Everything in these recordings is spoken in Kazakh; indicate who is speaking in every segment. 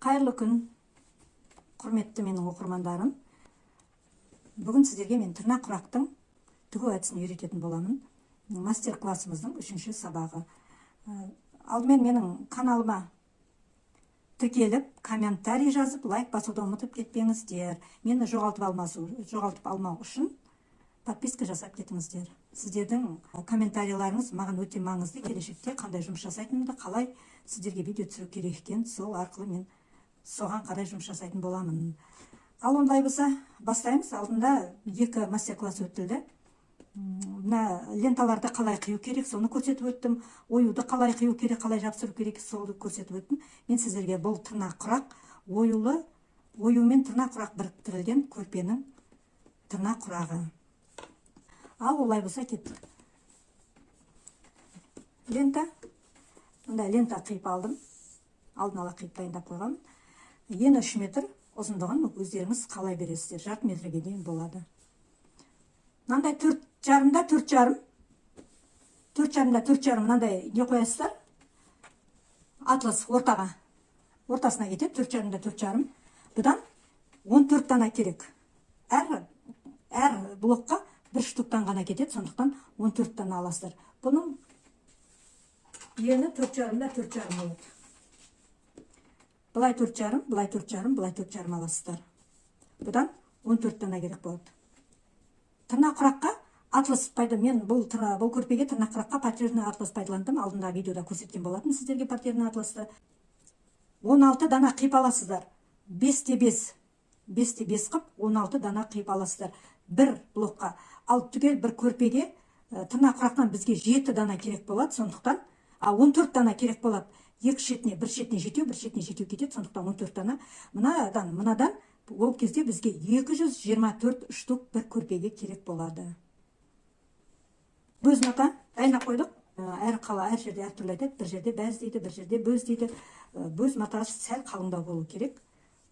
Speaker 1: Қайырлы күн, құрметті менің оқырмандарым. Бүгін сіздерге мен тырнақ құрақтың тігу әдісін үйрететін боламын. Мастер-классымыздың 3-ші сабағы. Алдымен менің каналыма тіркеліп, комментарий жазып, лайк басуды ұмытып кетпеңіздер. Мені жоғалтып алмау үшін подписка жасап кетіңіздер. Сіздердің комментарийларыңыз маған өте маңызды. Келешекте қандай жұмыс жасайтынымды, қалай сіздерге видео түсіру керек екенін, сол арқылы мен соған қарай жұмыс жасайтын боламын. Ал ондай болса, бастаймыз. Алдында 2 мастер-класс өтілді. Мына ленталарды қалай қию керек, соны көрсетіп өттім. Оюды қалай қию керек, қалай жапсыру керек, соны көрсетіп өттім. Мен сіздерге бұл тырнақ құрақ, ою мен тырнақ құрақ біріктірілген көрпенің тырнақ құрағы. Ал олай болса кеттік. Лента. Мында лента қиып алдым. Алдын ала қиып дайындап қойғам. Ені 3 метр, ұзындығын өздеріңіз қалай бересіздер. Жарты метрге дейін болады. Мынандай 4,5-да 4,5. 4,5-да 4,5 мынандай не қоясыздар? Атлас ортасына кетеді. 4,5-да 4,5. Бұдан 14 дана керек. Әр блокқа 1 штуктан ғана кетеді, сондықтан 14 дана аласыздар. Бұның ені 4,5-да 4,5 болады. Бұлай 4,5, бұлай 4,5, бұлай 4,5 аласыздар. Бұдан 14 дана керек болады. Тырнақ құраққа атлас мен бұл көрпеге тырнақ құраққа портерный атлас пайдаландым. Алдында видеода көрсеткен болатын сіздерге портерный атласты. 16 дана қиып аласыздар. 5-те 5 қып 16 дана қиып аласыздар. Бір блокқа. Ал түгел бір көрпеге тырнақ құрақтан бізге 7 дана керек болады. Сондықтан 14 дана керек болады. Бір шетіне жетеу кетеді, сондықтан 14 дана. Мынадан ол кезде бізге 224 штук бір көрпеге керек болады. Бөз мата дайындап қойдық. Әр жерде әртүрлі айтады. Бір жерде бәз дейді, бір жерде бөз дейді. Бөз мата сәл қалыңдау болу керек.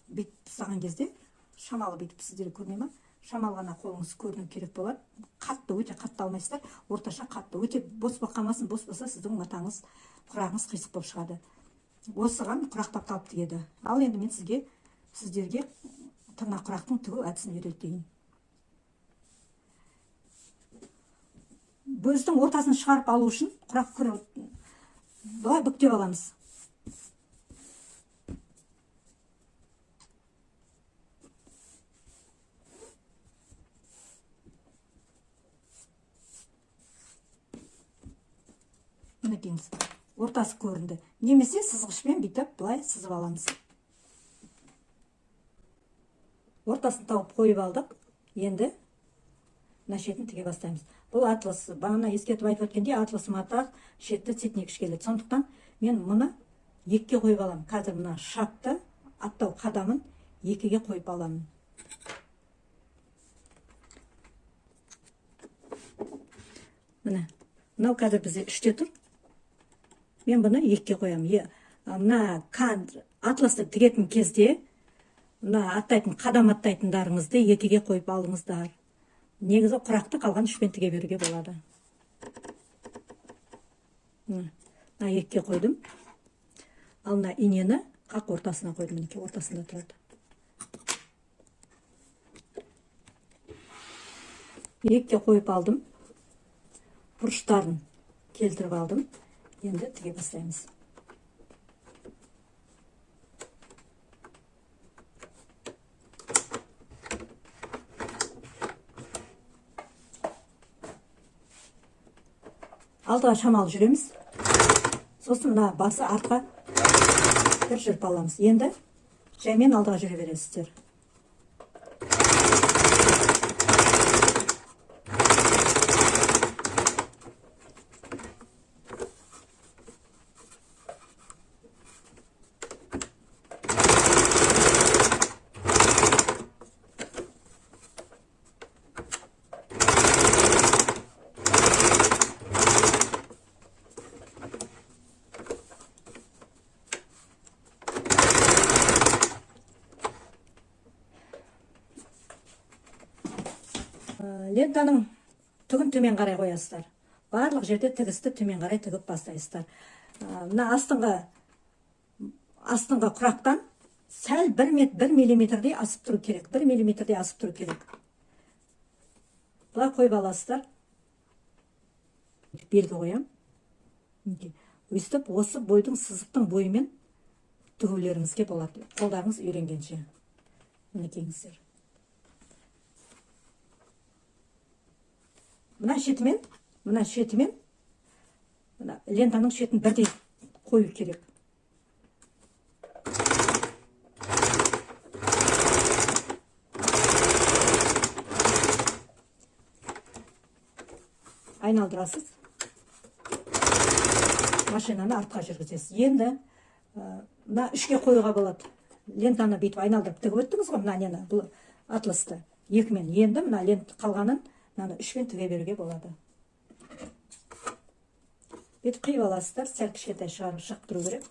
Speaker 1: Бүйтіп ұстаған кезде шамалы бүйтіп сіздерге көрмей ма? Шамал ғана қолыңыз көріну керек болады. Өте қатты алмайсыздар. Орташа қатты. Өте бос болып қалмасын. Бос болса сіздің матаңыз, құрағыңыз қисық болып шығады. Осыған құрақтап талып тігеді. Ал енді мен сіздерге тырнақ құрақтың тігу әдісін үйретейін. Бөздің ортасын шығарып алу үшін құрақ былай бүктеп аламыз. Мінекеңіз, ортасы көрінді. Немесе сызғышпен бүйтіп былай сызып аламыз. Ортасын тауып қойып алдық. Енді мына шетін тіге бастаймыз. Бұл атлас, бағана ескертіп айтып өткенде атлас мата шетті цветник келеді. Сондықтан мен мұны 2-ге қойып аламын. Қазір мына шапты аттау қадамын 2-ге қойып аламын. Мынау қазір бізде 3-те тұр. Мен бұны 2-ге қоямын. Мына атласты тігетін кезде қадам аттайтындарыңызды 2-ге қойып алыңыздар. Негізі құрақты қалған 3-пен тіге беруге болады. Мына 2-ге қойдым. Ал мына инені қақ ортасына қойдым. Ортасында тұрады. 2-ге қойып алдым. Бұрыштарын келтіріп алдым. Енді тіге бастаймыз. Алдыға шамалы жүреміз. Сосын мына басы артқа бір жүріп аламыз. Енді жаймен алдыға жүре бересіздер. Лентаның түгін төмен қарай қоясыздар. Барлық жерде тігісті төмен қарай тігіп бастайсыздар. Мына астыңғы құрақтан сәл 1 миллиметрдей асып тұру керек. 1 миллиметрдей асып тұру керек. Бұлай қойып аласыздар. Белгі қоям. Өстіп, осы бойдың сызықтың бойымен тігулеріңізге болады. Қолдарыңыз үйренгенше. Мінекеңіздер. Мына шетімен лентаның шетін бірдей қою керек. Айналдырасыз. Машинаны артқа жүргізесіз. Енді мына үшке қоюға болады. Лентаны бүйтіп айналдырып тігіп өттіңіз ғой, мына нені, бұл атласты. Екімен. Енді мына лент қалғанын мынаны үшпен тіге беруге болады. Бүйтіп қиып аласыздар, сәл кішкентай шығып тұру керек.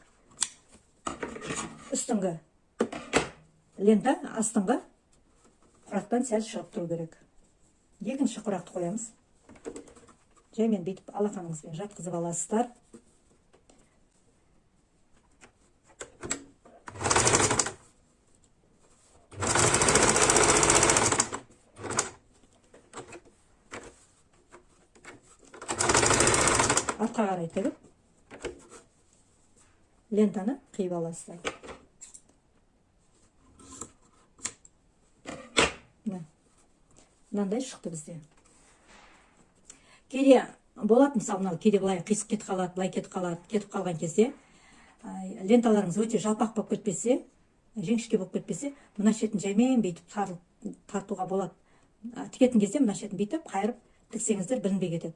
Speaker 1: Үстіңгі лента астыңғы құрақтан сәл шығып тұру керек. Екінші құрақты қоямыз. Жаймен бүйтіп алақаныңызбен жатқызып аласыздар. Артқа қарай тігіп, лентаны қиып аласыздар. Мынандай шықты бізде. Кейде болады, мысалы, кейде былай қисық кетіп қалады, былай кетіп қалған кезде ленталарыңыз өте жалпақ болып кетпесе, жіңішке болып кетпесе, мына шетін жаймен бүйтіп тартуға болады. Тігетін кезде мына шетін бүйтіп қайырып тіксеңіздер білінбей кетеді.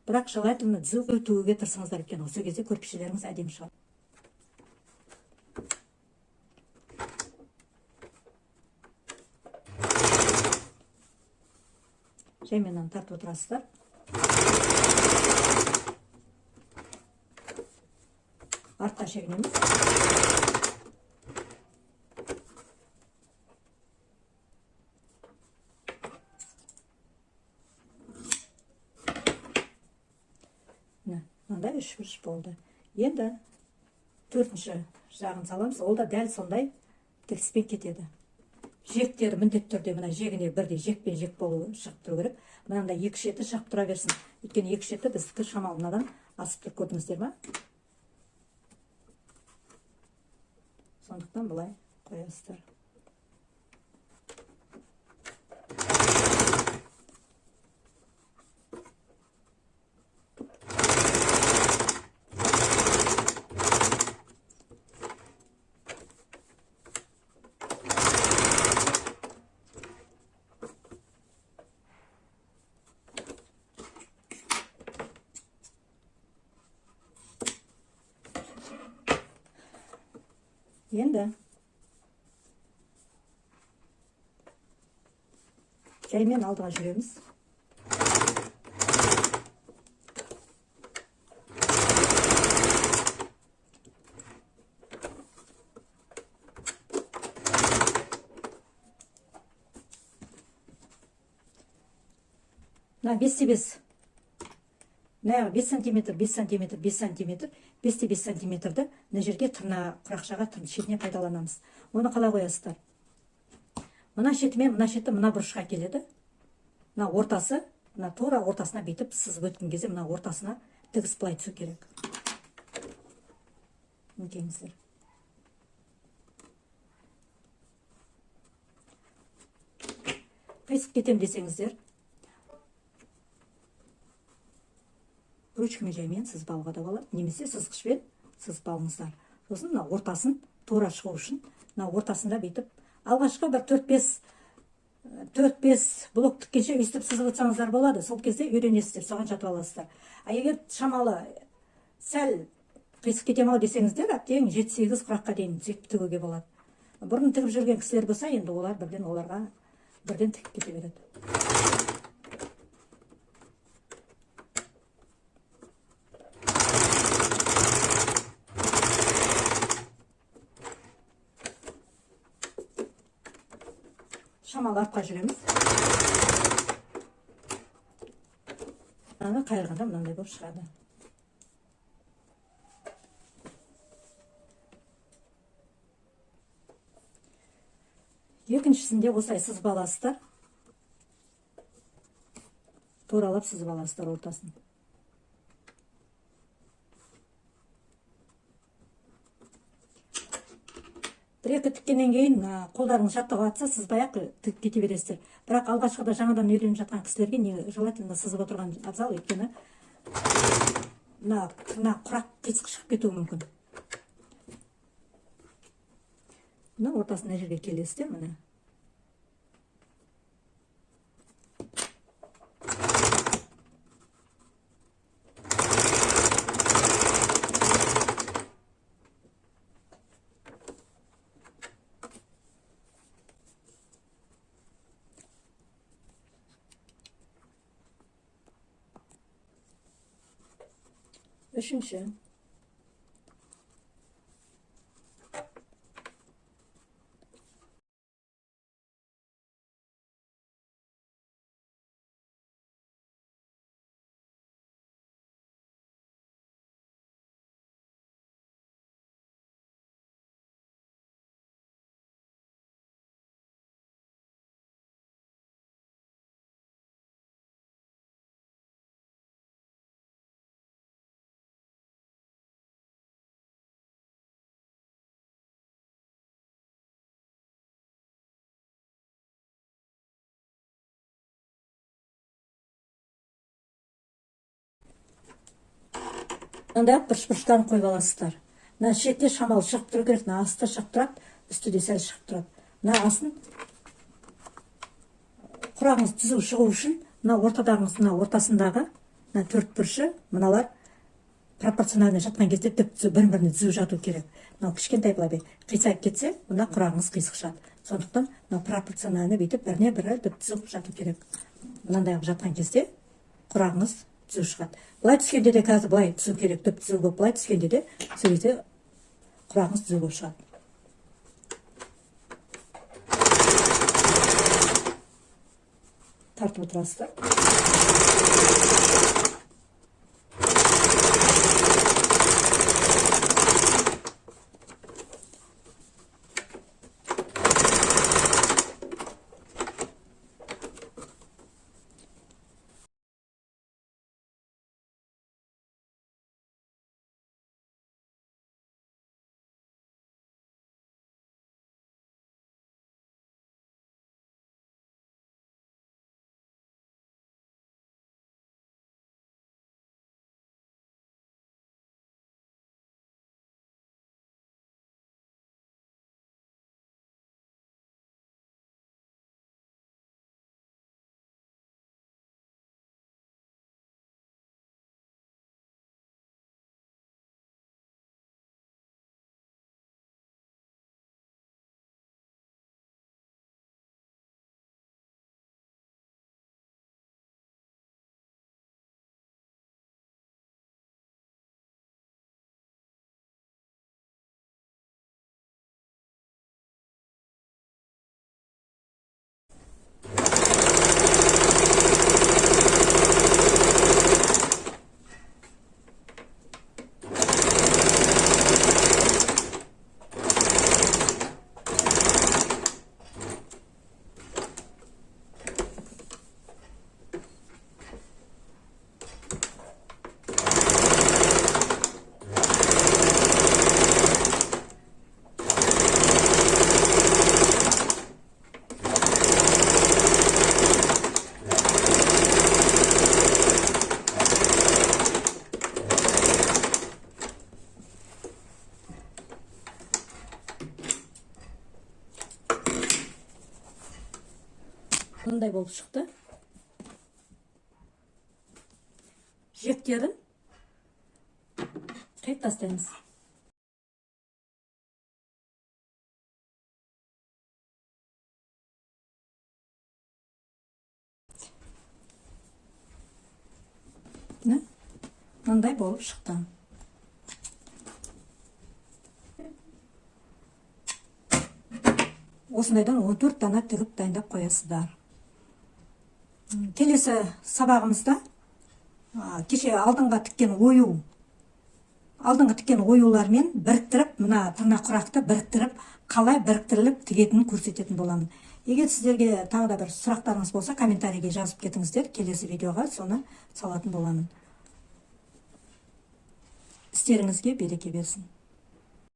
Speaker 1: Бірақ желательно түзу тігуге тырысыңыздар екен, осы кезде көрпешелеріңіз әдемі шығады. Жаймен тартып отырасыздар. Артқа шегінеміз. Мынандай үш болды. Енді төртінші жағын саламыз. Ол да дәл сондай тігіспен кетеді. Жектері міндетті түрде мына жегіне бірдей жекпен жек болуы шығып тұру керек. Мынандай екі шеті шығып тұра берсін. Өйткені екі шеті біздікі шамалы мынадан асып тұрып, көрдіңіздер ме? Сондықтан бұлай қоясыздар. Енді жаймен алдыға жүреміз. Мына 5-5 сантиметр, 5 сантиметр, 5 сантиметр, 5-5 сантиметрді мына жерге құрақшаға шетіне пайдаланамыз. Оны қалай қоясыздар? Мына шетімен мына шеті мына бұрышқа келеді. Мына ортасы, мына тура ортасына бүйтіп сызып өткен кезде мына ортасына тігіс былай түсу керек. Мінекеңіздер. Қисып кетем десеңіздер, ручкамен жаймен сызып алуға да болады, немесе сызғышпен сызып алыңыздар. Сосын мына ортасын тура шығу үшін, мына ортасында бүйтіп алғашқы бір 4-5 блок тіккенше өйстіп сызып өтсаңыздар болады. Сол кезде үйренесіздер, соған жатып аласыздар. Егер шамалы сәл қисық кетем-ау десеңіздер, әбден 7-8 құраққа дейін тігуге болады. Бұрын тігіп жүрген кісілер болса, енді олар бірден тігіп кете береді. Шамалы артқа жүреміз. Мынаны қайырғанда мынандай болып шығады. Екіншісінде осылай сызып аласыздар. Туралап сызып аласыздар ортасын. Бір-екі тіккеннен кейін қолдарыңыз жаттап атса, сызбай-ақ тігіп кете бересіздер. Бірақ алғашқыда жаңадан үйреніп жатқан кісілерге не желательно сызып отырған абзал, өйткені мына құрақ қисық шығып кетуі мүмкін. Мына ортасына жерге келесіздер, міне. Үшінші. Мындай бұрыш-бұрыштарын қойып аласыздар. Мына шетте шамалы шығып тұру керек, мына асты шығып тұрады, үсті де сәл шығып тұрады. Мына асын құрағыңыз түзу шығу үшін, мына ортадағыңыз, мына ортасындағы, мына төрт бұрышы, мыналар пропорционально жатқан кезде бір-біріне түзу жату керек. Мына кішкентай былай қисайып кетсе, мына құрағыңыз қисық шығады. Сондықтан мына пропорционально бүйтіп біріне бірі түзу жату керек. Мынандай жатқан кезде құрағыңыз түзу шығады. Былай түскенде де қазір былай түсу керек, түзу болып, былай түскенде де сол кезде құрағыңыз түзу болып шығады. Тартып отырасыздар. Мындай болып шықты. Жектерін қиып тастаймыз. Мындай болып шықты. Осындайдан 14 дана тігіп дайындап қоясыздар. Келесі сабағымызда кеше алдыңға тіккен ою алдыңғы тіккен оюлармен біріктіріп, мына тырнақ құрақты біріктіріп, қалай біріктіріліп тігетінін көрсететін боламын. Егер сіздерге тағы да бір сұрақтарыңыз болса, комментарийге жазып кетіңіздер, келесі видеоға соны салатын боламын. Істеріңізге береке берсін.